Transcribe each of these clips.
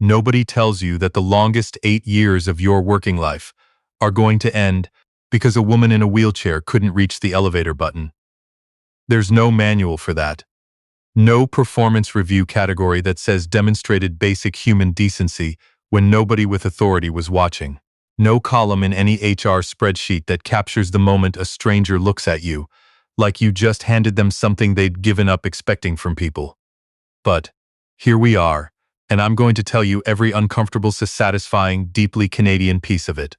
Nobody tells you that the longest 8 years of your working life are going to end because a woman in a wheelchair couldn't reach the elevator button. There's no manual for that. No performance review category that says demonstrated basic human decency when nobody with authority was watching. No column in any HR spreadsheet that captures the moment a stranger looks at you, like you just handed them something they'd given up expecting from people. But here we are, and I'm going to tell you every uncomfortable, satisfying, deeply Canadian piece of it.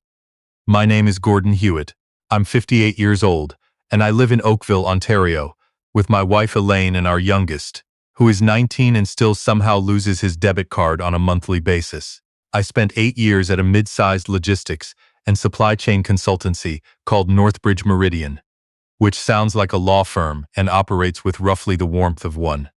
My name is Gordon Hewitt. I'm 58 years old, and I live in Oakville, Ontario, with my wife Elaine and our youngest, who is 19 and still somehow loses his debit card on a monthly basis. I spent 8 years at a mid-sized logistics and supply chain consultancy called Northbridge Meridian, which sounds like a law firm and operates with roughly the warmth of one.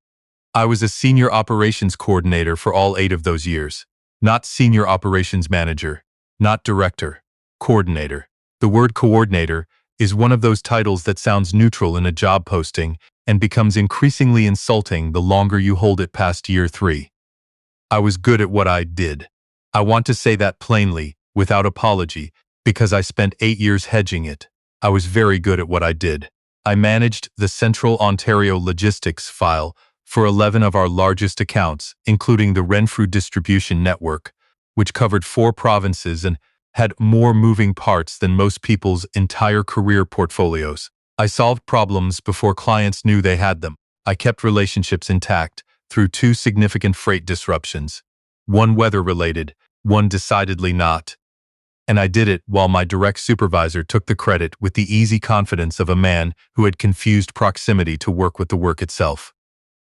I was a senior operations coordinator for all 8 of those years. Not senior operations manager, not director, coordinator. The word coordinator is one of those titles that sounds neutral in a job posting and becomes increasingly insulting the longer you hold it past year 3. I was good at what I did. I want to say that plainly, without apology, because I spent 8 years hedging it. I was very good at what I did. I managed the Central Ontario logistics file for 11 of our largest accounts, including the Renfrew distribution network, which covered 4 provinces and had more moving parts than most people's entire career portfolios. I solved problems before clients knew they had them. I kept relationships intact through 2 significant freight disruptions. One weather-related, one decidedly not. And I did it while my direct supervisor took the credit with the easy confidence of a man who had confused proximity to work with the work itself.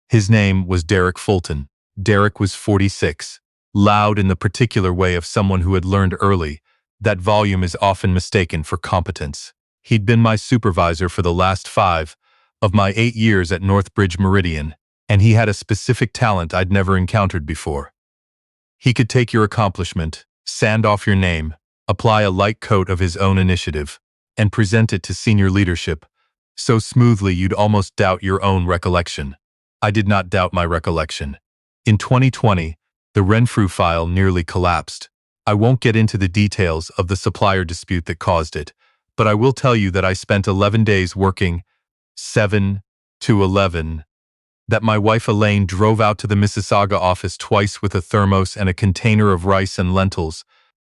His name was Derek Fulton. Derek was 46, loud in the particular way of someone who had learned early that volume is often mistaken for competence. He'd been my supervisor for the last 5 of my 8 years at Northbridge Meridian, and he had a specific talent I'd never encountered before. He could take your accomplishment, sand off your name, apply a light coat of his own initiative, and present it to senior leadership so smoothly you'd almost doubt your own recollection. I did not doubt my recollection. In 2020, the Renfrew file nearly collapsed. I won't get into the details of the supplier dispute that caused it, but I will tell you that I spent 11 days working 7 to 11, that my wife Elaine drove out to the Mississauga office twice with a thermos and a container of rice and lentils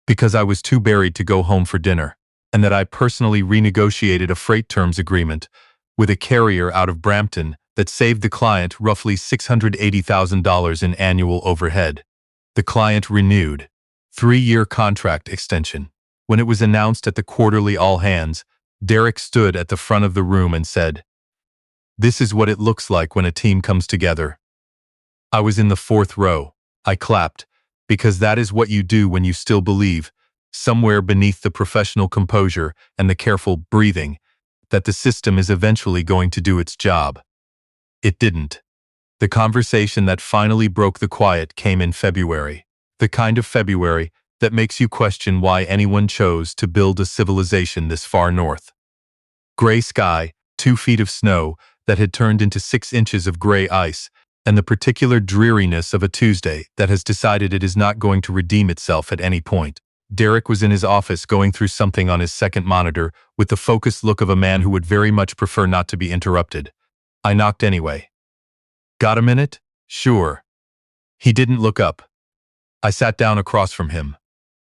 because I was too buried to go home for dinner, and that I personally renegotiated a freight terms agreement with a carrier out of Brampton that saved the client roughly $680,000 in annual overhead. The client renewed. 3-year contract extension. When it was announced at the quarterly all-hands, Derek stood at the front of the room and said, "This is what it looks like when a team comes together." I was in the 4th row. I clapped, because that is what you do when you still believe, somewhere beneath the professional composure and the careful breathing, that the system is eventually going to do its job. It didn't. The conversation that finally broke the quiet came in February. The kind of February that makes you question why anyone chose to build a civilization this far north. Gray sky, 2 feet of snow that had turned into 6 inches of gray ice, and the particular dreariness of a Tuesday that has decided it is not going to redeem itself at any point. Derek was in his office going through something on his second monitor with the focused look of a man who would very much prefer not to be interrupted. I knocked anyway. "Got a minute?" "Sure." He didn't look up. I sat down across from him.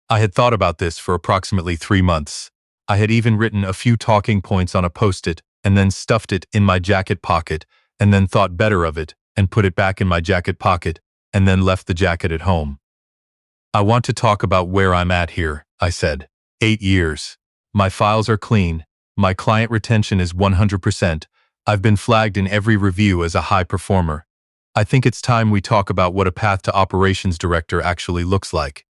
I had thought about this for approximately 3 months. I had even written a few talking points on a post-it and then stuffed it in my jacket pocket and then thought better of it and put it back in my jacket pocket and then left the jacket at home. "I want to talk about where I'm at here," I said. 8 years. My files are clean. My client retention is 100%. I've been flagged in every review as a high performer. I think it's time we talk about what a path to operations director actually looks like.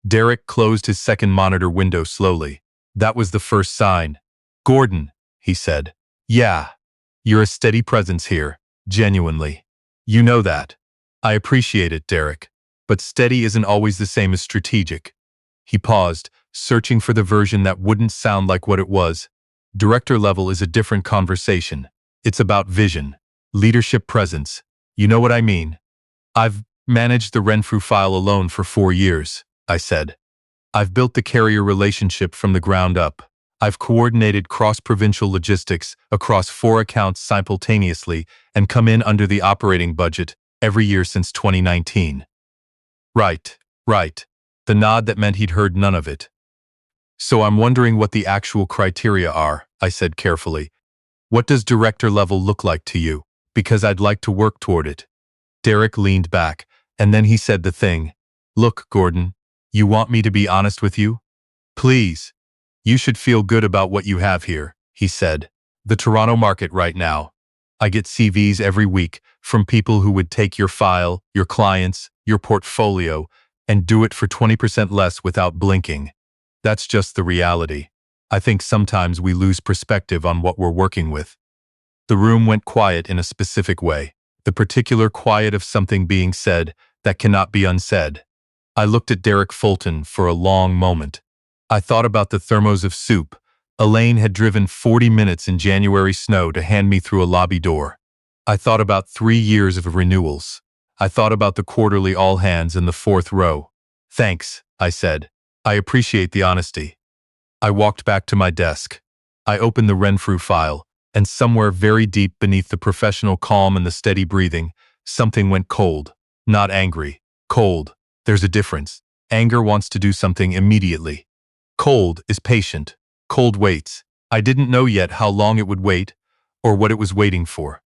Derek closed his second monitor window slowly. That was the first sign. "Gordon," he said. "Yeah. You're a steady presence here, genuinely. You know that. I appreciate it, Derek. But steady isn't always the same as strategic." He paused, searching for the version that wouldn't sound like what it was. Director level is a different conversation. It's about vision, leadership presence. You know what I mean? I've Managed the Renfrew file alone for 4 years, I said. I've built the carrier relationship from the ground up. I've coordinated cross-provincial logistics across 4 accounts simultaneously and come in under the operating budget every year since 2019. Right, right. The nod that meant he'd heard none of it. So I'm wondering what the actual criteria are, I said carefully. What does director level look like to you? Because I'd like to work toward it. Derek leaned back, and then he said the thing. Look, Gordon, you want me to be honest with you? Please. You should feel good about what you have here, he said. The Toronto market right now. I get CVs every week from people who would take your file, your clients, your portfolio, and do it for 20% less without blinking. That's just the reality. I think sometimes we lose perspective on what we're working with. The room went quiet in a specific way, the particular quiet of something being said that cannot be unsaid. I looked at Derek Fulton for a long moment. I thought about the thermos of soup Elaine had driven 40 minutes in January snow to hand me through a lobby door. I thought about 3 years of renewals. I thought about the quarterly all-hands in the 4th row. Thanks, I said. I appreciate the honesty. I walked back to my desk. I opened the Renfrew file, and somewhere very deep beneath the professional calm and the steady breathing, something went cold. Not angry. Cold. There's a difference. Anger wants to do something immediately. Cold is patient. Cold waits. I didn't know yet how long it would wait, or what it was waiting for.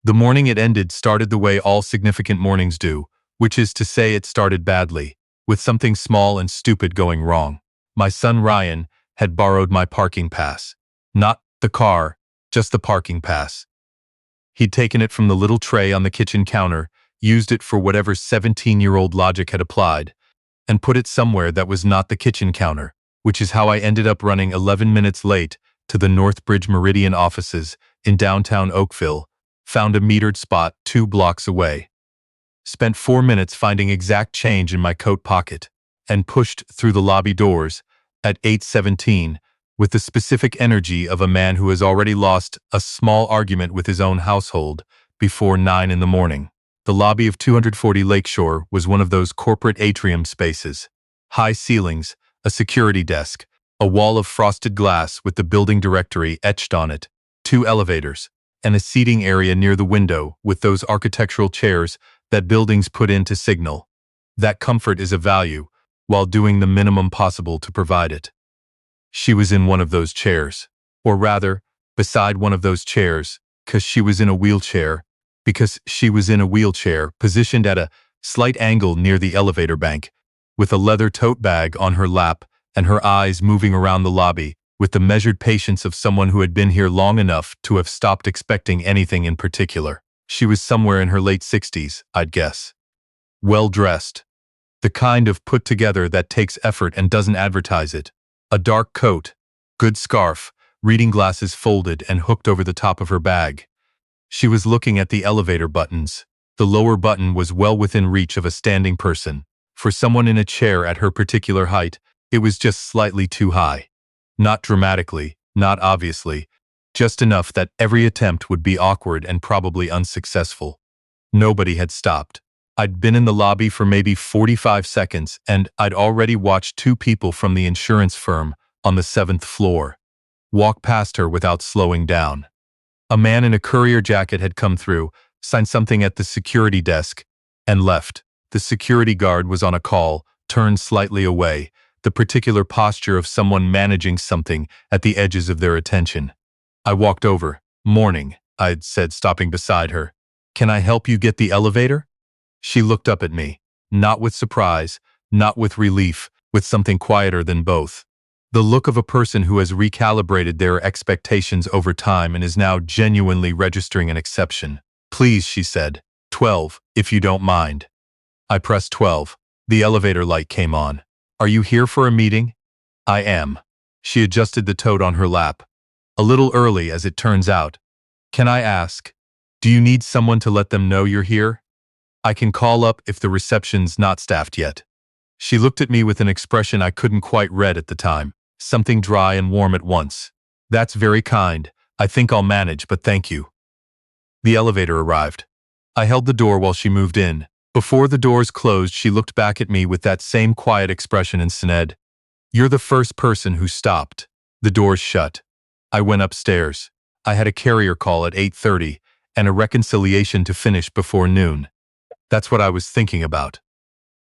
The morning it ended started the way all significant mornings do, which is to say it started badly, with something small and stupid going wrong. My son Ryan had borrowed my parking pass. Not the car, just the parking pass. He'd taken it from the little tray on the kitchen counter, used it for whatever 17-year-old logic had applied, and put it somewhere that was not the kitchen counter, which is how I ended up running 11 minutes late to the Northbridge Meridian offices in downtown Oakville, found a metered spot 2 blocks away. Spent 4 minutes finding exact change in my coat pocket, and pushed through the lobby doors at 8:17 with the specific energy of a man who has already lost a small argument with his own household before 9 in the morning. The lobby of 240 Lakeshore was one of those corporate atrium spaces. High ceilings, a security desk, a wall of frosted glass with the building directory etched on it, 2 elevators, and a seating area near the window with those architectural chairs that buildings put in to signal. That comfort is a value, while doing the minimum possible to provide it. She was in one of those chairs, or rather, beside one of those chairs, because she was in a wheelchair, positioned at a slight angle near the elevator bank, with a leather tote bag on her lap and her eyes moving around the lobby with the measured patience of someone who had been here long enough to have stopped expecting anything in particular. She was somewhere in her late 60s, I'd guess. Well-dressed. The kind of put together that takes effort and doesn't advertise it. A dark coat, good scarf, reading glasses folded and hooked over the top of her bag. She was looking at the elevator buttons. The lower button was well within reach of a standing person. For someone in a chair at her particular height, it was just slightly too high. Not dramatically, not obviously, just enough that every attempt would be awkward and probably unsuccessful. Nobody had stopped. I'd been in the lobby for maybe 45 seconds, and I'd already watched 2 people from the insurance firm on the 7th floor walk past her without slowing down. A man in a courier jacket had come through, signed something at the security desk, and left. The security guard was on a call, turned slightly away, the particular posture of someone managing something at the edges of their attention. I walked over. "Morning," I'd said, stopping beside her. "Can I help you get the elevator?" She looked up at me, not with surprise, not with relief, with something quieter than both. The look of a person who has recalibrated their expectations over time and is now genuinely registering an exception. "Please," she said. 12, if you don't mind." I pressed 12. The elevator light came on. "Are you here for a meeting?" "I am." She adjusted the tote on her lap. "A little early, as it turns out. Can I ask, do you need someone to let them know you're here? I can call up if the reception's not staffed yet." She looked at me with an expression I couldn't quite read at the time, something dry and warm at once. "That's very kind. I think I'll manage, but thank you." The elevator arrived. I held the door while she moved in, Before the doors closed, she looked back at me with that same quiet expression and said, "You're the first person who stopped." The doors shut. I went upstairs. I had a carrier call at 8:30 and a reconciliation to finish before noon. That's what I was thinking about.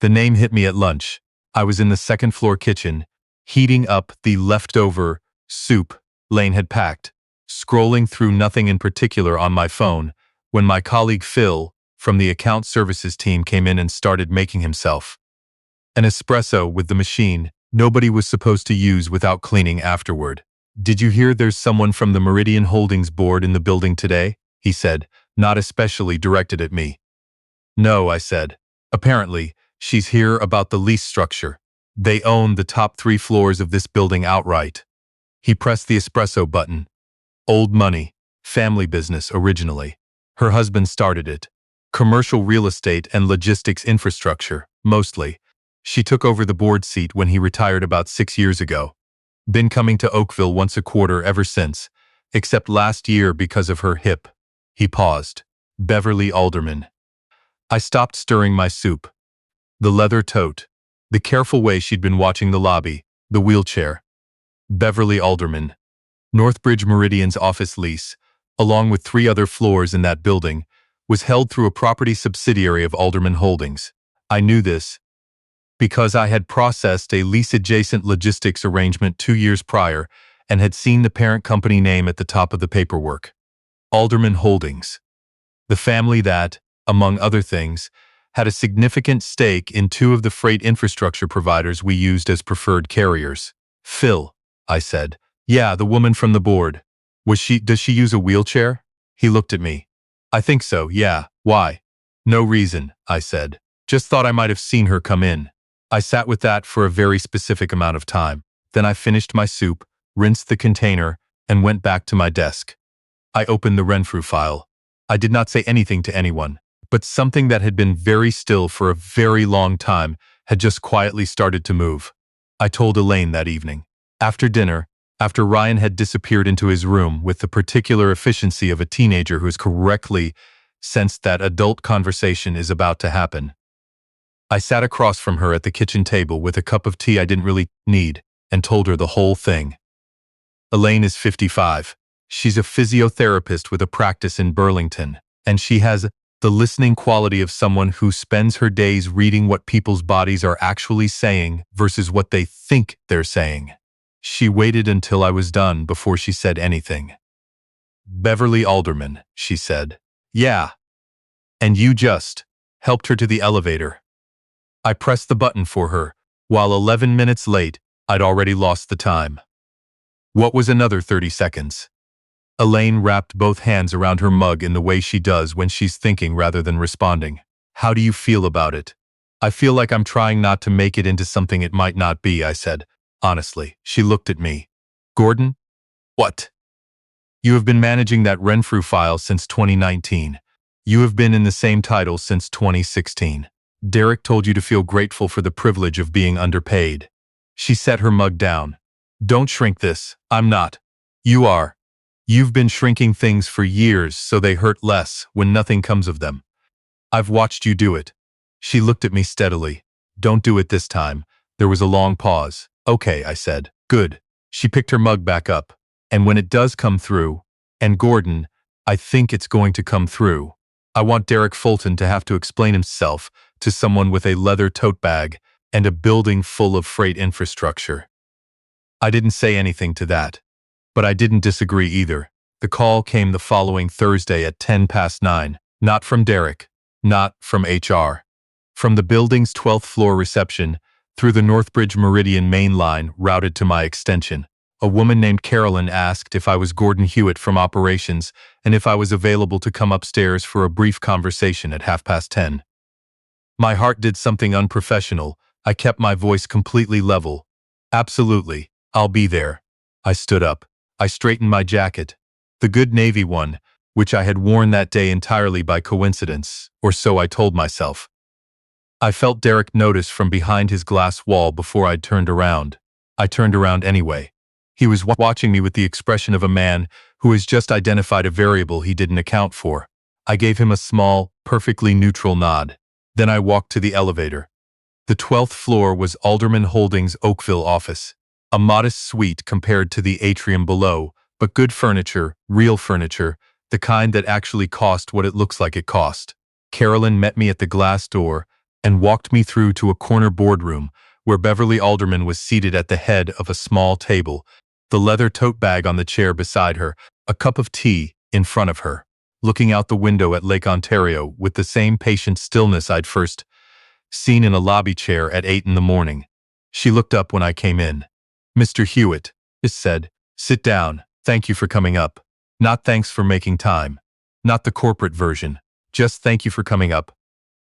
The name hit me at lunch. I was in the second floor kitchen, heating up the leftover soup Lane had packed, scrolling through nothing in particular on my phone, when my colleague Phil from the account services team came in and started making himself an espresso with the machine nobody was supposed to use without cleaning afterward. "Did you hear there's someone from the Meridian Holdings board in the building today?" he said, not especially directed at me. "No," I said. "Apparently, she's here about the lease structure. They own the top 3 floors of this building outright." He pressed the espresso button. "Old money, family business originally. Her husband started it. Commercial real estate and logistics infrastructure, mostly. She took over the board seat when he retired about 6 years ago. Been coming to Oakville once a quarter ever since, except last year because of her hip." He paused. "Beverly Alderman." I stopped stirring my soup. The leather tote. The careful way she'd been watching the lobby. The wheelchair. Beverly Alderman. Northbridge Meridian's office lease, along with 3 other floors in that building, was held through a property subsidiary of Alderman Holdings. I knew this because I had processed a lease-adjacent logistics arrangement 2 years prior and had seen the parent company name at the top of the paperwork. Alderman Holdings. The family that, among other things, had a significant stake in 2 of the freight infrastructure providers we used as preferred carriers. "Phil," I said. "Yeah, the woman from the board. Does she use a wheelchair?" He looked at me. "I think so, yeah. Why?" "No reason," I said. "Just thought I might have seen her come in." I sat with that for a very specific amount of time. Then I finished my soup, rinsed the container, and went back to my desk. I opened the Renfrew file. I did not say anything to anyone, but something that had been very still for a very long time had just quietly started to move. I told Elaine that evening. After dinner, after Ryan had disappeared into his room with the particular efficiency of a teenager who has correctly sensed that adult conversation is about to happen. I sat across from her at the kitchen table with a cup of tea I didn't really need and told her the whole thing. Elaine is 55. She's a physiotherapist with a practice in Burlington, and she has the listening quality of someone who spends her days reading what people's bodies are actually saying versus what they think they're saying. She waited until I was done before she said anything. "Beverly Alderman," she said. "Yeah. And you just helped her to the elevator." I pressed the button for her. While 11 minutes late, I'd already lost the time. What was another 30 seconds? Elaine wrapped both hands around her mug in the way she does when she's thinking rather than responding. "How do you feel about it?" "I feel like I'm trying not to make it into something it might not be," I said. Honestly, she looked at me. "Gordon?" "What?" "You have been managing that Renfrew file since 2019. You have been in the same title since 2016. Derek told you to feel grateful for the privilege of being underpaid." She set her mug down. "Don't shrink this. I'm not. You are. You've been shrinking things for years so they hurt less when nothing comes of them. I've watched you do it." She looked at me steadily. "Don't do it this time." There was a long pause. "Okay," I said. "Good." She picked her mug back up. "And when it does come through, and Gordon, I think it's going to come through, I want Derek Fulton to have to explain himself to someone with a leather tote bag and a building full of freight infrastructure." I didn't say anything to that. But I didn't disagree either. The call came the following Thursday at 9:10. Not from Derek. Not from HR. From the building's 12th floor reception, through the Northbridge Meridian main line routed to my extension. A woman named Carolyn asked if I was Gordon Hewitt from operations and if I was available to come upstairs for a brief conversation at 10:30. My heart did something unprofessional. I kept my voice completely level. "Absolutely, I'll be there." I stood up. I straightened my jacket. The good navy one, which I had worn that day entirely by coincidence, or so I told myself. I felt Derek notice from behind his glass wall before I'd turned around. I turned around anyway. He was watching me with the expression of a man who has just identified a variable he didn't account for. I gave him a small, perfectly neutral nod. Then I walked to the elevator. The 12th floor was Alderman Holdings' Oakville office, a modest suite compared to the atrium below, but good furniture, real furniture, the kind that actually cost what it looks like it cost. Carolyn met me at the glass door and walked me through to a corner boardroom where Beverly Alderman was seated at the head of a small table, the leather tote bag on the chair beside her, a cup of tea in front of her, looking out the window at Lake Ontario with the same patient stillness I'd first seen in a lobby chair at 8 in the morning. She looked up when I came in. "Mr. Hewitt," it said, "sit down. Thank you for coming up. Not thanks for making time. Not the corporate version. Just thank you for coming up."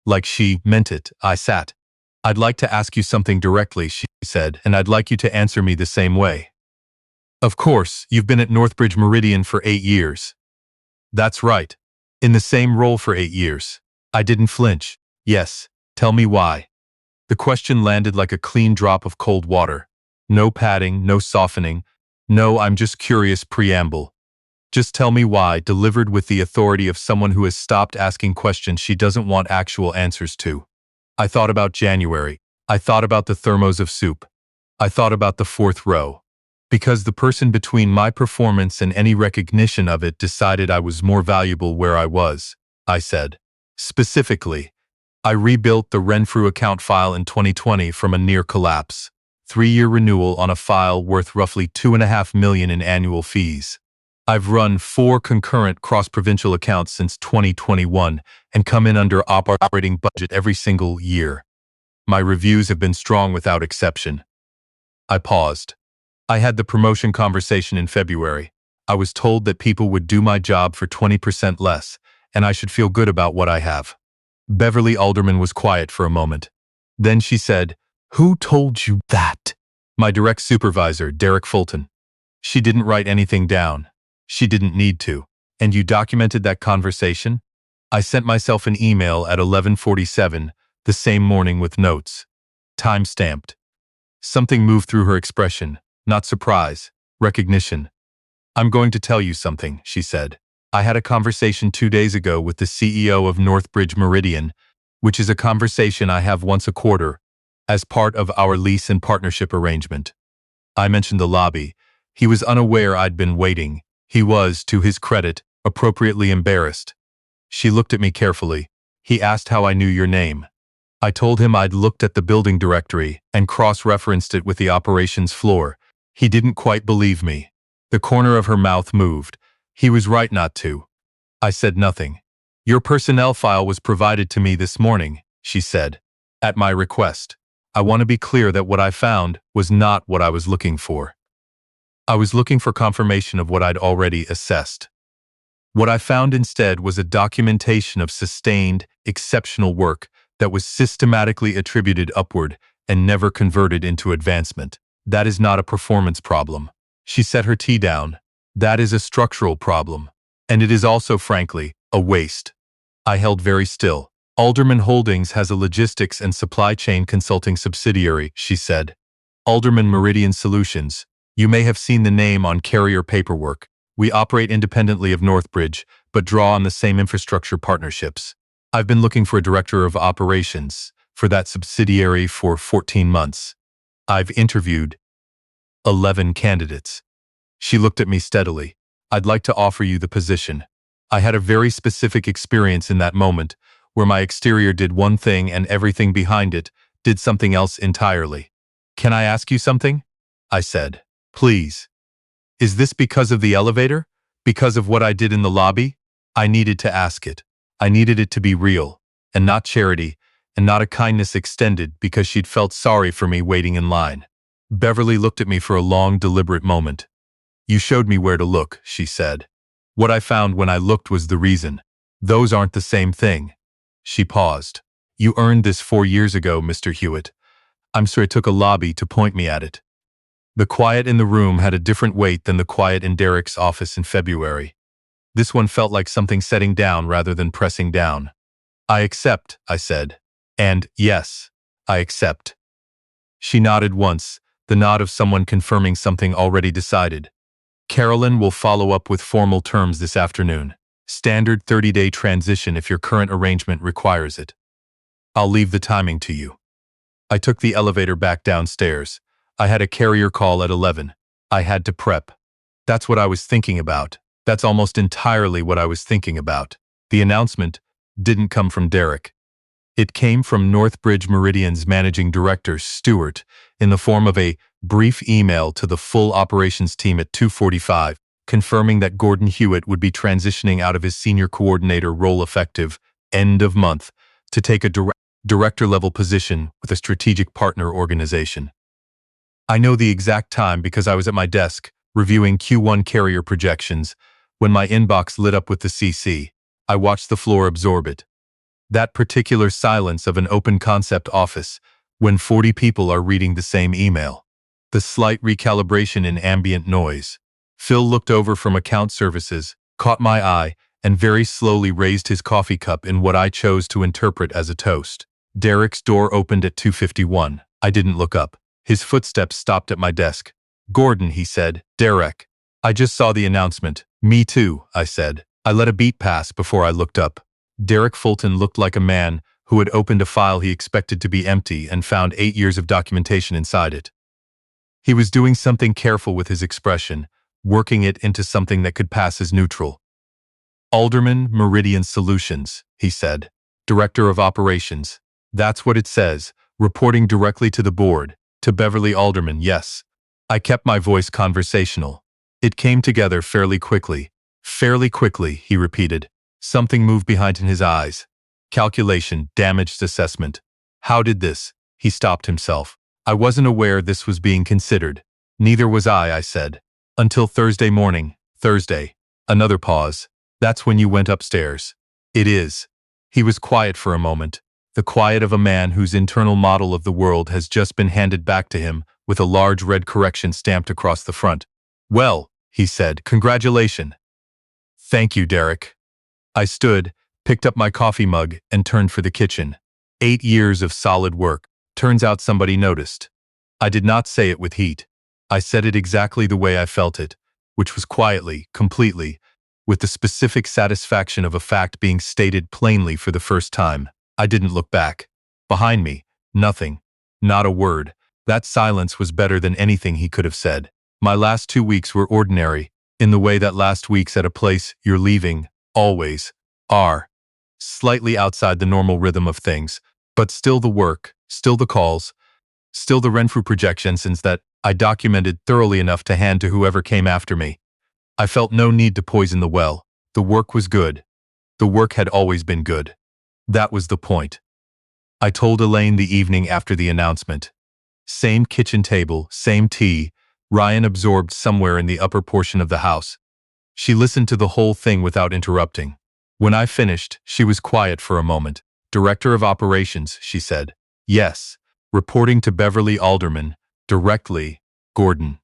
Like she meant it, I sat. "I'd like to ask you something directly," she said, "and I'd like you to answer me the same way." "Of course, you've been at Northbridge Meridian for 8 years. "That's right. In the same role for 8 years. I didn't flinch. "Yes. Tell me why." The question landed like a clean drop of cold water. No padding, no softening. No, I'm just curious preamble. Just tell me why, delivered with the authority of someone who has stopped asking questions she doesn't want actual answers to. I thought about January. I thought about the thermos of soup. I thought about the fourth row. Because the person between my performance and any recognition of it decided I was more valuable where I was, I said. Specifically, I rebuilt the Renfrew account file in 2020 from a near collapse. 3-year renewal on a file worth roughly $2.5 million in annual fees. I've run 4 concurrent cross-provincial accounts since 2021 and come in under operating budget every single year. My reviews have been strong without exception. I paused. I had the promotion conversation in February. I was told that people would do my job for 20% less, and I should feel good about what I have. Beverly Alderman was quiet for a moment. Then she said, "Who told you that?" "My direct supervisor, Derek Fulton." She didn't write anything down. She didn't need to. "And you documented that conversation?" I sent myself an email at 11:47, the same morning with notes. Time-stamped. Something moved through her expression, not surprise, recognition. "I'm going to tell you something," she said. "I had a conversation 2 days ago with the CEO of Northbridge Meridian, which is a conversation I have once a quarter, as part of our lease and partnership arrangement." I mentioned the lobby. He was unaware I'd been waiting. He was, to his credit, appropriately embarrassed. She looked at me carefully. "He asked how I knew your name." I told him I'd looked at the building directory and cross-referenced it with the operations floor. He didn't quite believe me. The corner of her mouth moved. He was right not to. I said nothing. "Your personnel file was provided to me this morning," she said, "at my request. I want to be clear that what I found was not what I was looking for. I was looking for confirmation of what I'd already assessed. What I found instead was a documentation of sustained, exceptional work that was systematically attributed upward and never converted into advancement. That is not a performance problem." She set her tea down. "That is a structural problem. And it is also, frankly, a waste." I held very still. "Alderman Holdings has a logistics and supply chain consulting subsidiary," she said. "Alderman Meridian Solutions. You may have seen the name on carrier paperwork. We operate independently of Northbridge, but draw on the same infrastructure partnerships. I've been looking for a director of operations for that subsidiary for 14 months. I've interviewed 11 candidates." She looked at me steadily. "I'd like to offer you the position. I had a very specific experience in that moment, where my exterior did one thing and everything behind it did something else entirely." "Can I ask you something?" I said. "Please." "Is this because of the elevator? Because of what I did in the lobby?" I needed to ask it. I needed it to be real, and not charity, and not a kindness extended because she'd felt sorry for me waiting in line. Beverly looked at me for a long, deliberate moment. "You showed me where to look," she said. "What I found when I looked was the reason. Those aren't the same thing." She paused. "You earned this 4 years ago, Mr. Hewitt. I'm sure it took a lobby to point me at it." The quiet in the room had a different weight than the quiet in Derek's office in February. This one felt like something setting down rather than pressing down. "I accept," I said. "And, yes, I accept." She nodded once, the nod of someone confirming something already decided. "Carolyn will follow up with formal terms this afternoon. Standard 30-day transition if your current arrangement requires it." I'll leave the timing to you. I took the elevator back downstairs. I had a carrier call at 11. I had to prep. That's what I was thinking about. That's almost entirely what I was thinking about. The announcement didn't come from Derek. It came from Northbridge Meridian's managing director, Stewart, in the form of a brief email to the full operations team at 2:45, confirming that Gordon Hewitt would be transitioning out of his senior coordinator role effective end of month to take a director-level position with a strategic partner organization. I know the exact time because I was at my desk reviewing Q1 carrier projections when my inbox lit up with the CC. I watched the floor absorb it. That particular silence of an open concept office when 40 people are reading the same email. The slight recalibration in ambient noise. Phil looked over from account services, caught my eye, and very slowly raised his coffee cup in what I chose to interpret as a toast. Derek's door opened at 2:51. I didn't look up. His footsteps stopped at my desk. "Gordon," he said. "Derek. I just saw the announcement." "Me too," I said. I let a beat pass before I looked up. Derek Fulton looked like a man who had opened a file he expected to be empty and found 8 years of documentation inside it. He was doing something careful with his expression, working it into something that could pass as neutral. "Alderman Meridian Solutions," he said. "Director of Operations." "That's what it says, reporting directly to the board, to Beverly Alderman, yes." I kept my voice conversational. "It came together fairly quickly." "Fairly quickly," he repeated. Something moved behind in his eyes. Calculation, damaged assessment. "How did this?" He stopped himself. "I wasn't aware this was being considered." "Neither was I said. "Until Thursday morning." "Thursday." Another pause. "That's when you went upstairs." "It is." He was quiet for a moment, the quiet of a man whose internal model of the world has just been handed back to him with a large red correction stamped across the front. "Well," he said, "congratulations." "Thank you, Derek." I stood, picked up my coffee mug, and turned for the kitchen. 8 years of solid work. Turns out somebody noticed. I did not say it with heat. I said it exactly the way I felt it, which was quietly, completely, with the specific satisfaction of a fact being stated plainly for the first time. I didn't look back. Behind me, nothing. Not a word. That silence was better than anything he could have said. My last 2 weeks were ordinary, in the way that last weeks at a place you're leaving always are. Slightly outside the normal rhythm of things, but still the work, still the calls, still the Renfrew projections that I documented thoroughly enough to hand to whoever came after me. I felt no need to poison the well. The work was good. The work had always been good. That was the point. I told Elaine the evening after the announcement. Same kitchen table, same tea, Ryan absorbed somewhere in the upper portion of the house. She listened to the whole thing without interrupting. When I finished, she was quiet for a moment. "Director of Operations," she said. "Yes. Reporting to Beverly Alderman. Directly, Gordon."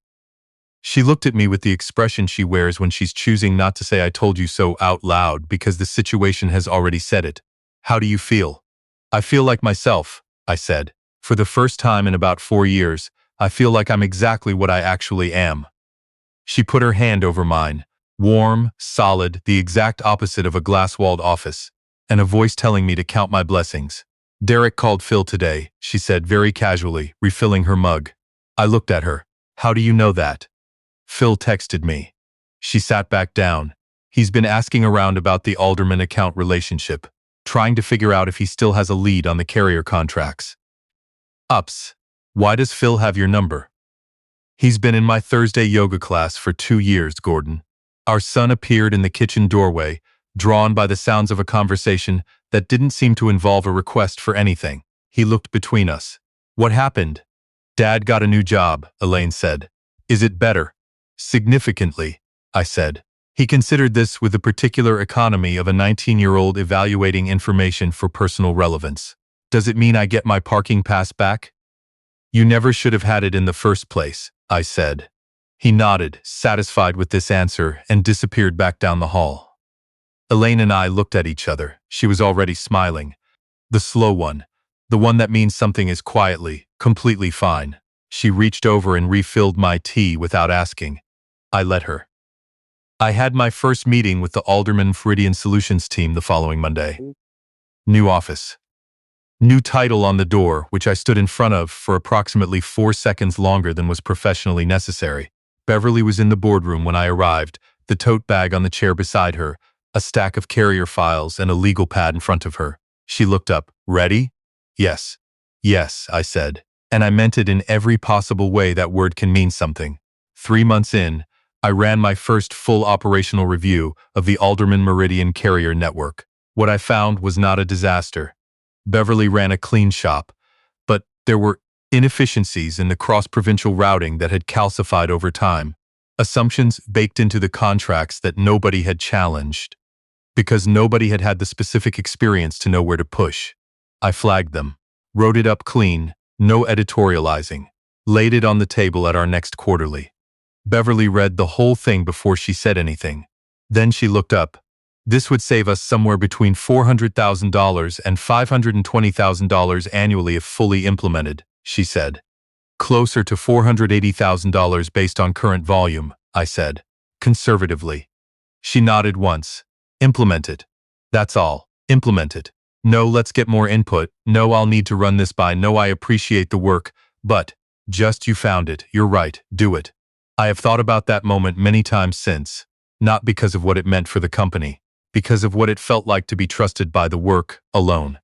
She looked at me with the expression she wears when she's choosing not to say "I told you so" out loud because the situation has already said it. "How do you feel?" "I feel like myself," I said. "For the first time in about 4 years, I feel like I'm exactly what I actually am." She put her hand over mine. Warm, solid, the exact opposite of a glass-walled office, and a voice telling me to count my blessings. "Derek called Phil today," she said very casually, refilling her mug. I looked at her. "How do you know that?" "Phil texted me." She sat back down. "He's been asking around about the Alderman account relationship, trying to figure out if he still has a lead on the carrier contracts." "Ups. Why does Phil have your number?" "He's been in my Thursday yoga class for 2 years, Gordon." Our son appeared in the kitchen doorway, drawn by the sounds of a conversation that didn't seem to involve a request for anything. He looked between us. "What happened?" "Dad got a new job," Elaine said. "Is it better?" "Significantly," I said. He considered this with the particular economy of a 19-year-old evaluating information for personal relevance. "Does it mean I get my parking pass back?" "You never should have had it in the first place," I said. He nodded, satisfied with this answer, and disappeared back down the hall. Elaine and I looked at each other. She was already smiling. The slow one. The one that means something is quietly, completely fine. She reached over and refilled my tea without asking. I let her. I had my first meeting with the Alderman Meridian Solutions team the following Monday. New office. New title on the door, which I stood in front of for approximately 4 seconds longer than was professionally necessary. Beverly was in the boardroom when I arrived, the tote bag on the chair beside her, a stack of carrier files and a legal pad in front of her. She looked up. Ready? Yes. Yes, I said. And I meant it in every possible way that word can mean something. 3 months in, I ran my first full operational review of the Alderman Meridian Carrier Network. What I found was not a disaster. Beverly ran a clean shop, but there were inefficiencies in the cross-provincial routing that had calcified over time. Assumptions baked into the contracts that nobody had challenged, because nobody had had the specific experience to know where to push. I flagged them, wrote it up clean, no editorializing, laid it on the table at our next quarterly. Beverly read the whole thing before she said anything. Then she looked up. This would save us somewhere between $400,000 and $520,000 annually if fully implemented, she said. Closer to $480,000 based on current volume, I said, conservatively. She nodded once. Implement it. That's all. Implement it. No, let's get more input. No, I'll need to run this by. No, I appreciate the work, but just you found it. You're right. Do it. I have thought about that moment many times since, not because of what it meant for the company, because of what it felt like to be trusted by the work alone.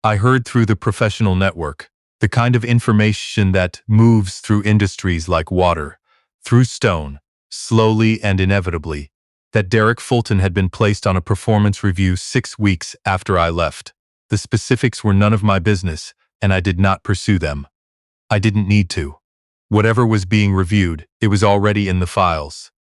I heard through the professional network, the kind of information that moves through industries like water, through stone, slowly and inevitably, that Derek Fulton had been placed on a performance review 6 weeks after I left. The specifics were none of my business, and I did not pursue them. I didn't need to. Whatever was being reviewed, it was already in the files.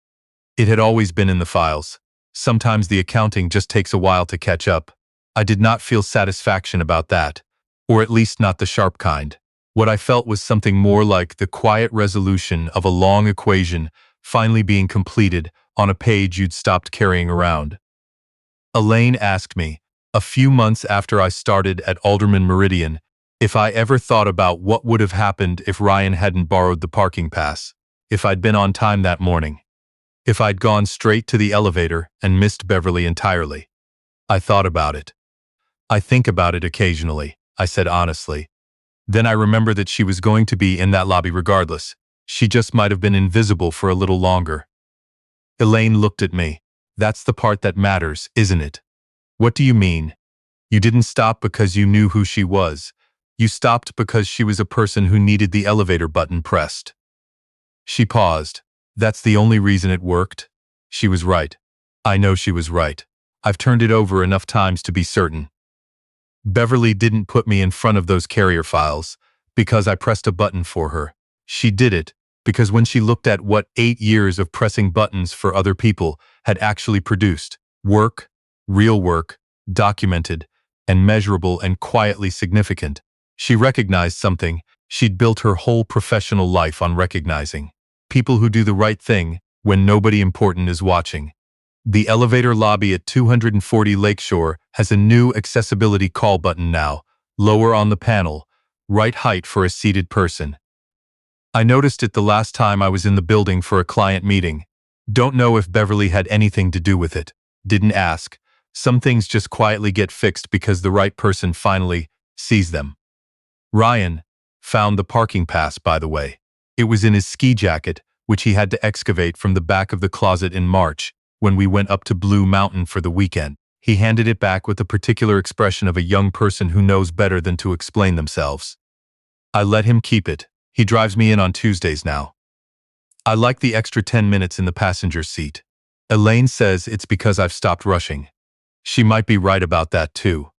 It had always been in the files. Sometimes the accounting just takes a while to catch up. I did not feel satisfaction about that, or at least not the sharp kind. What I felt was something more like the quiet resolution of a long equation finally being completed on a page you'd stopped carrying around. Elaine asked me, a few months after I started at Alderman Meridian, if I ever thought about what would have happened if Ryan hadn't borrowed the parking pass, if I'd been on time that morning, if I'd gone straight to the elevator and missed Beverly entirely. I thought about it. I think about it occasionally, I said honestly. Then I remember that she was going to be in that lobby regardless. She just might have been invisible for a little longer. Elaine looked at me. That's the part that matters, isn't it? What do you mean? You didn't stop because you knew who she was. You stopped because she was a person who needed the elevator button pressed. She paused. That's the only reason it worked? She was right. I know she was right. I've turned it over enough times to be certain. Beverly didn't put me in front of those carrier files because I pressed a button for her. She did it because when she looked at what 8 years of pressing buttons for other people had actually produced, work, real work, documented, and measurable and quietly significant, she recognized something she'd built her whole professional life on recognizing. People who do the right thing when nobody important is watching. The elevator lobby at 240 Lakeshore has a new accessibility call button now, lower on the panel, right height for a seated person. I noticed it the last time I was in the building for a client meeting. Don't know if Beverly had anything to do with it. Didn't ask. Some things just quietly get fixed because the right person finally sees them. Ryan found the parking pass, by the way. It was in his ski jacket, which he had to excavate from the back of the closet in March, when we went up to Blue Mountain for the weekend. He handed it back with the particular expression of a young person who knows better than to explain themselves. I let him keep it. He drives me in on Tuesdays now. I like the extra 10 minutes in the passenger seat. Elaine says it's because I've stopped rushing. She might be right about that too.